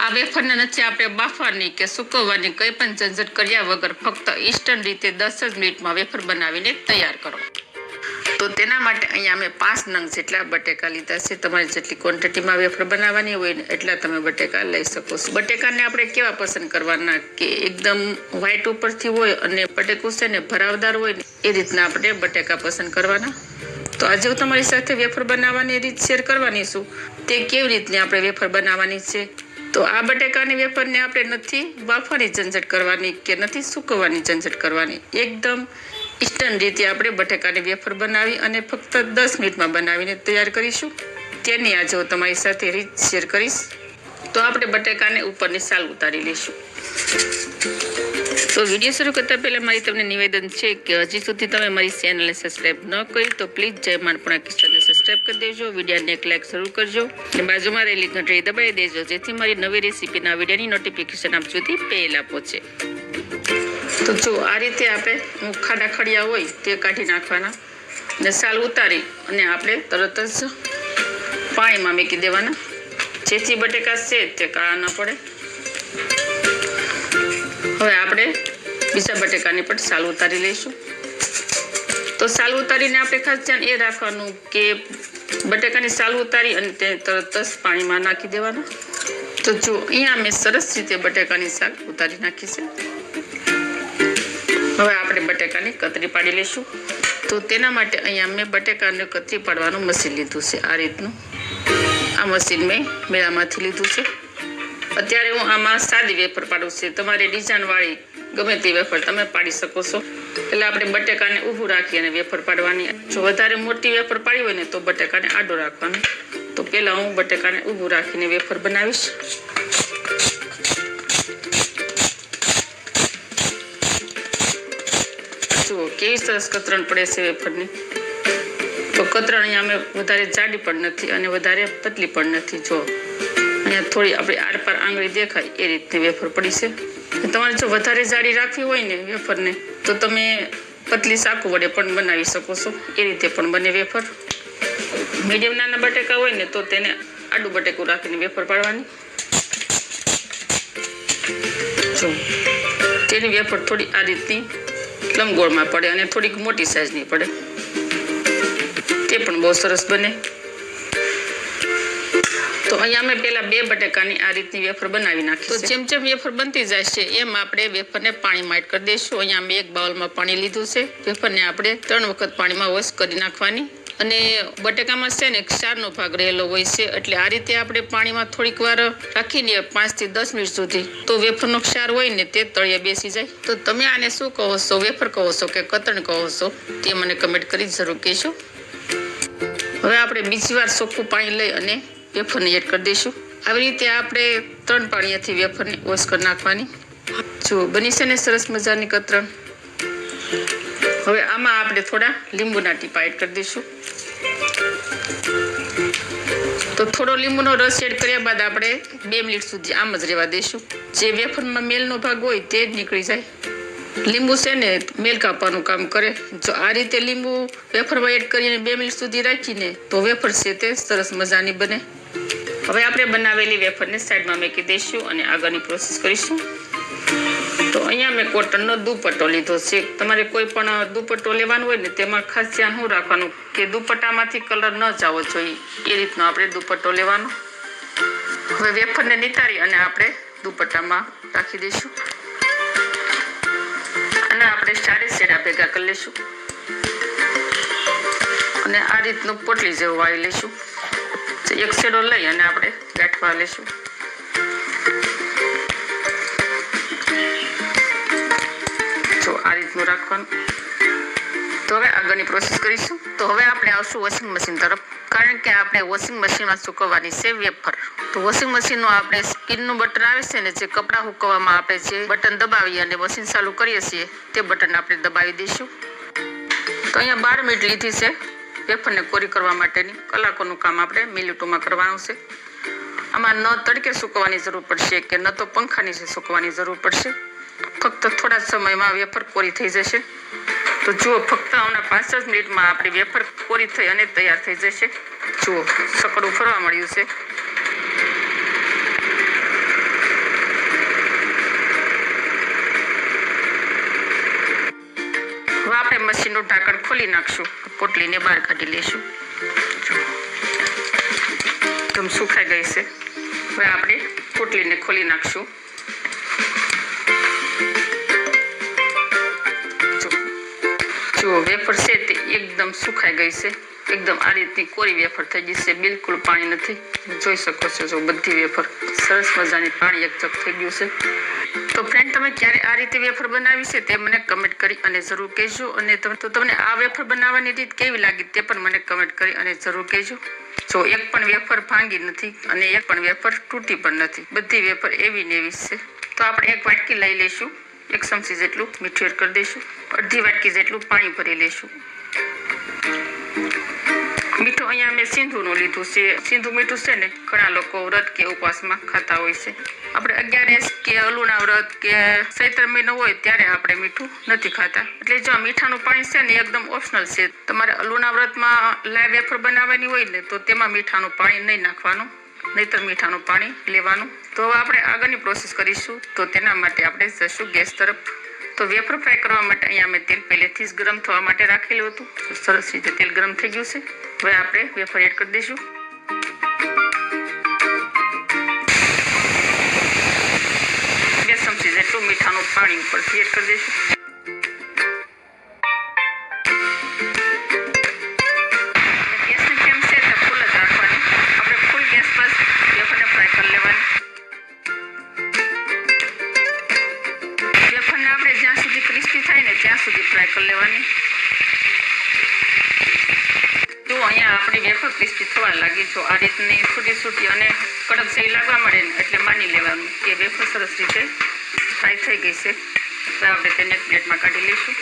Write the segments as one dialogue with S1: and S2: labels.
S1: આ વેફરને નથી આપણે બાફવાની કે સૂકવવાની કંઈ પણ ઝંઝટ કર્યા વગર ફક્ત ઇન્સ્ટન્ટ રીતે 10 જ મિનિટમાં વેફર બનાવીને તૈયાર કરો. તો તેના માટે અહીંયા અમે 5 નંગ જેટલા બટેકા લીધા છે. તમારી જેટલી ક્વોન્ટિટીમાં વેફર બનાવવાની હોય ને એટલા તમે બટેકા લઈ શકો છો. બટેકાને આપણે કેવા પસંદ કરવાના કે એકદમ વ્હાઈટ ઉપરથી હોય અને બટેકું છે ને ભરાવદાર હોય ને એ રીતના આપણે બટેકા પસંદ કરવાના. તો આજે હું તમારી સાથે વેફર બનાવવાની રીત શેર કરવાની છું. તે કેવી રીતની આપણે વેફર બનાવવાની છે. તો આ બટેકાની વેફરને આપણે નથી બાફવાની ઝંઝટ કરવાની કે નથી સૂકવવાની ઝંઝટ કરવાની. એકદમ ઇન્સ્ટન્ટ રીતે આપણે બટેકાની વેફર બનાવી અને ફક્ત 10 મિનિટમાં બનાવીને તૈયાર કરીશું. તેની આજે હું તમારી સાથે રીત શેર કરીશ. તો આપણે બટેકાને ઉપરની સાલ ઉતારી લઈશું. તો વિડીયો શરૂ કરતાં પહેલાં મારી તમને નિવેદન છે કે હજી સુધી તમે મારી ચેનલને સબસ્ક્રાઈબ ન કરી તો પ્લીઝ જય માનપુણા કિચનને સબસ્ક્રાઈબ કરી દેજો. વિડીયોને એક લાઈક જરૂર કરજો અને બાજુમાં રહેલી ઘંટડી દબાવી દેજો જેથી મારી નવી રેસીપીના વિડીયોની નોટિફિકેશન આપ સુધી પહેલાં પહોંચે. તો જો આ રીતે આપણે ખાડા ખડિયા હોય તે કાઢી નાખવાના ને સાલ ઉતારી અને આપણે તરત જ પાણીમાં મૂકી દેવાના જેથી બટેકા છે તે કાળા ન પડે. હવે આપણે બીજા બટેકાની પણ સાલ ઉતારી લઈશું. તો સાલ ઉતારીને આપણે ખાસ ધ્યાન એ રાખવાનું કે બટેકાની સાલ ઉતારી અને તે તરત જ પાણીમાં નાખી દેવાના. તો જો અહીંયા મેં સરસ રીતે બટેકાની સાલ ઉતારી નાખી છે. હવે આપણે બટેકાની કતરી પાડી લઈશું. તો તેના માટે અહીંયા મેં બટેકાને કતરી પાડવાનું મશીન લીધું છે. આ રીતનું આ મશીન મેં મેળામાંથી લીધું છે. અત્યારે હું આમાં સાદી વેફર પાડું છે. તમારે ડિઝાઇનવાળી ગમે તે વેફર તમે પાડી શકો છો. એટલે આપણે બટેકાને ઊભું રાખી અને વેફર પાડવાની. જો વધારે મોટી વેફર પાડી હોય ને તો બટેકાને આડો રાખવાનું. તો પહેલાં હું બટેકાને ઊભું રાખીને વેફર બનાવીશ. જુઓ કેવી સરસ કતરણ પડે છે વેફરની. તો કતરણ અહીંયા અમે વધારે જાડી પણ નથી અને વધારે પતલી પણ નથી. જો અહીંયા થોડી આપણી આરપાર આંગળી દેખાય એ રીતની વેફર પડી છે. તમારે જો વધારે જાડી રાખવી હોય ને વેફરને તો તમે પતલી ચાકુ વડે પણ બનાવી શકો છો. એ રીતે પણ બને વેફર. મીડિયમ નાના બટેકા હોય ને તો તેને આડું બટેકું રાખીને વેફર પાડવાની. જો તેની વેફર થોડી આ રીતની લંબગોળમાં પડે અને થોડીક મોટી સાઈઝની પડે. તે પણ બહુ સરસ બને. તો અહીંયા અમે પહેલાં 2 બટેકાની આ રીતની વેફર બનાવી નાખી. તો જેમ જેમ વેફર બનતી જાય છે એમ આપણે વેફરને પાણીમાં એડ કરી દઈશું. અહીંયા મેં 1 બાઉલમાં પાણી લીધું છે. વેફરને આપણે 3 વખત પાણીમાં વોશ કરી નાખવાની. અને બટેકામાં છે ને ક્ષારનો ભાગ રહેલો હોય છે એટલે આ રીતે આપણે પાણીમાં થોડીક વાર રાખીને 5 થી 10 મિનિટ સુધી તો વેફરનો ક્ષાર હોય ને તે તળિયે બેસી જાય. તો તમે આને શું કહો છો, વેફર કહો છો કે કતરણ કહો છો તે મને કમેન્ટ કરી જરૂર કહેશો. હવે આપણે બીજી વાર ચોખ્ખું પાણી લઈ અને વેફરને એડ કરી દઈશું. આવી રીતે આપણે 3 પાણીયાથી વેફરને વોશ કરી નાખવાની. જો બની છે ને સરસ મજાની કતરણ. હવે આમાં આપણે થોડા લીંબુના ટીપા એડ કરી દઈશું. તો થોડો લીંબુનો રસ એડ કર્યા બાદ આપણે 2 મિનિટ સુધી આમ જ રહેવા દઈશું. જે વેફરમાં મેલનો ભાગ હોય તે જ નીકળી જાય. લીંબુ છે ને મેલ કાપવાનું કામ કરે. જો આ રીતે લીંબુ વેફરમાં એડ કરીને 2 મિનિટ સુધી રાખીને તો વેફર છે તે સરસ મજાની બને. હવે આપણે બનાવેલી વેફરને સાઈડમાં મૂકી દઈશું અને આગળની પ્રોસેસ કરીશું. તો અહીંયા મેં કોટનનો દુપટ્ટો લીધો છે. તમારે કોઈ પણ દુપટ્ટો લેવાનો હોય ને તેમાં ખાસ ધ્યાન શું રાખવાનું કે દુપટ્ટામાંથી કલર ન જવો જોઈએ. એ રીતનો આપણે દુપટ્ટો લેવાનો. હવે વેફરને નિતારી અને આપણે દુપટ્ટામાં રાખી દઈશું અને આપણે 4 શેડા ભેગા કરી લઈશું અને આ રીતનું પોટલી જેવું વાળી લઈશું. એક શેડો લઈ અને આપણે ગાંઠવા લઈશું. જો આ રીતનું રાખવાનું. તો હવે આગળની પ્રોસેસ કરીશું. તો હવે આપણે આવશું વોશિંગ મશીન તરફ. કારણ કે આપણે વોશિંગ મશીનમાં સૂકવવાની છે વેફર. તો વોશિંગ મશીનનું આપણે સ્પિનનું બટન આવે છે ને જે કપડાં સૂકવવામાં આપણે જે બટન દબાવી અને મશીન ચાલુ કરીએ છીએ તે બટન આપણે દબાવી દઈશું. તો અહીંયા 12 મિનિટ લીધી છે વેફરને કોરી કરવા માટેની. કલાકોનું કામ આપણે મિનિટોમાં કરવાનું છે. આમાં ન તડકે સૂકવવાની જરૂર પડશે કે ન તો પંખા નીચે સૂકવવાની જરૂર પડશે. ફક્ત થોડા સમયમાં વેફર કોરી થઈ જશે. તો જુઓ ફક્ત હમણાં 5 જ મિનિટમાં આપણી વેફર કોરી થઈ અને તૈયાર થઈ જશે. જુઓ સકડું ફરવા મળ્યું છે. મશીનનું ઢાંકણ ખોલી નાખશું. પોટલીને બહાર કાઢી લઈશું. એકદમ સુકાઈ ગઈ છે. હવે આપણે પોટલીને ખોલી નાખશું. જો વેફર છે તે એકદમ સુકાઈ ગઈ છે. એકદમ આ રીતની કોરી વેફર થઈ ગઈ છે. બિલકુલ પાણી નથી. જોઈ શકો છો જો બધી વેફર સરસ મજાની પાણી એકચક થઈ ગયું છે. તો ફ્રેન્ડ, તમે ક્યારે આ રીતે વેફર બનાવી છે તે મને કમેન્ટ કરી અને જરૂર કહેજો. અને તમને આ વેફર બનાવવાની રીત કેવી લાગી તે પણ મને કમેન્ટ કરી અને જરૂર કહેજો. જો એક પણ વેફર ભાંગી નથી અને એક પણ વેફર તૂટી પણ નથી. બધી વેફર એવી ને એવી છે. તો આપણે એક વાટકી લઈ લઈશું. 1 ચમચી જેટલું મીઠું એડ કરી દઈશું. અડધી વાટકી જેટલું પાણી ભરી લઈશું. મીઠું અહીંયા મેં સિંધુનું લીધું છે. સિંધુ મીઠું છે ને ઘણા લોકો વ્રત કે ઉપવાસમાં ખાતા હોય છે. આપણે 11 કે અલુના વ્રત કે ચૈત્ર મહિનો હોય ત્યારે આપણે મીઠું નથી ખાતા. એટલે જો મીઠાનું પાણી છે ને એકદમ ઓપ્શનલ છે. તમારે અલુના વ્રતમાં લાઈવ વેફર બનાવવાની હોય ને તો તેમાં મીઠાનું પાણી નહીં નાખવાનું, નહીંતર મીઠાનું પાણી લેવાનું. તો હવે આપણે આગળની પ્રોસેસ કરીશું. તો તેના માટે આપણે જશું ગેસ તરફ. તો વેફર ફ્રાય કરવા માટે અહીંયા મેં તેલ પહેલેથી જ ગરમ થવા માટે રાખેલું હતું. સરસ રીતે તેલ ગરમ થઈ ગયું છે. હવે આપણે વેફર એડ કરી દઈશું. 2 ચમચી જેટલું મીઠાનું પાણી ઉપરથી એડ કરી દઈશું. ગેસની ફ્લેમ છે તે ફૂલ જ રાખવાની. આપણે ફૂલ ગેસ પર વેફરને ફ્રાય કરી લેવાની. વેફરને આપણે જ્યાં સુધી ક્રિસ્પી થાય ને ત્યાં સુધી ફ્રાય કરી લેવાની. જો અહીંયા આપણી વેફર ક્રિસ્પી થવા લાગી. જો આ રીતની છૂટી અને કડક જેવી લાગવા મળે ને એટલે માની લેવાનું કે વેફર સરસ રીતે ફ્રાય થઈ ગઈ છે. તો આપણે તેને એક પ્લેટમાં કાઢી લઈશું.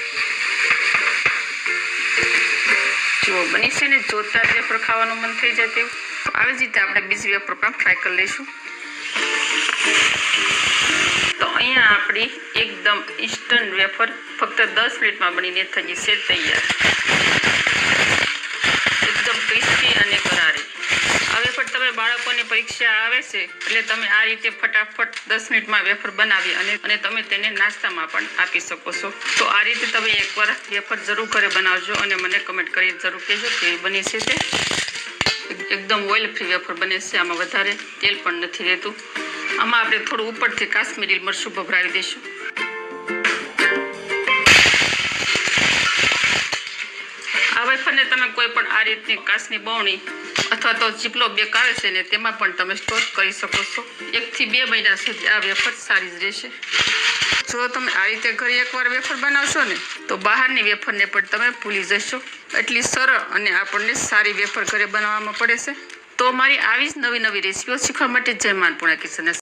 S1: જો બની છે ને જોતા જ વેફર ખાવાનું મન થઈ જાય તેવું. તો આવી જ રીતે આપણે બીજી વેફર પણ ફ્રાય કરી લઈશું. તો અહીંયા આપણી એકદમ ઇન્સ્ટન્ટ વેફર ફક્ત 10 મિનિટમાં બનીને થઈ ગઈ છે તૈયાર. એકદમ ક્રિસ્પી અને કરારી. આ વેફર તમે બાળકોની પરીક્ષા આવે છે એટલે તમે આ રીતે ફટાફટ 10 મિનિટમાં વેફર બનાવી અને તમે તેને નાસ્તામાં પણ આપી શકો છો. તો આ રીતે તમે એકવાર વેફર જરૂર ઘરે બનાવજો અને મને કમેન્ટ કરી જરૂર કહેજો કેવી બની છે તે. એકદમ ઓઇલ ફ્રી વેફર બને છે. આમાં વધારે તેલ પણ નથી રહેતું. આમાં આપણે થોડું ઉપરથી કાશ્મીરી મરચું ભભરાવી દઈશું. આ વેફરને તમે કોઈ પણ આ રીતની કાચની બરણી અથવા તો ચીપલો બેક આવે છે ને તેમાં પણ તમે સ્ટોર કરી શકો છો. 1 થી 2 મહિના સુધી આ વેફર સારી જ રહેશે. જો તમે આ રીતે ઘરે એકવાર વેફર બનાવશો ને તો બહારની વેફરને પણ તમે ભૂલી જશો. એટલી સરળ અને આપણને સારી વેફર ઘરે બનાવવામાં પડે છે. તો મારી આવી જ નવી રેસીપીઓ શીખવા માટે જય માનપૂર્ણા કિચન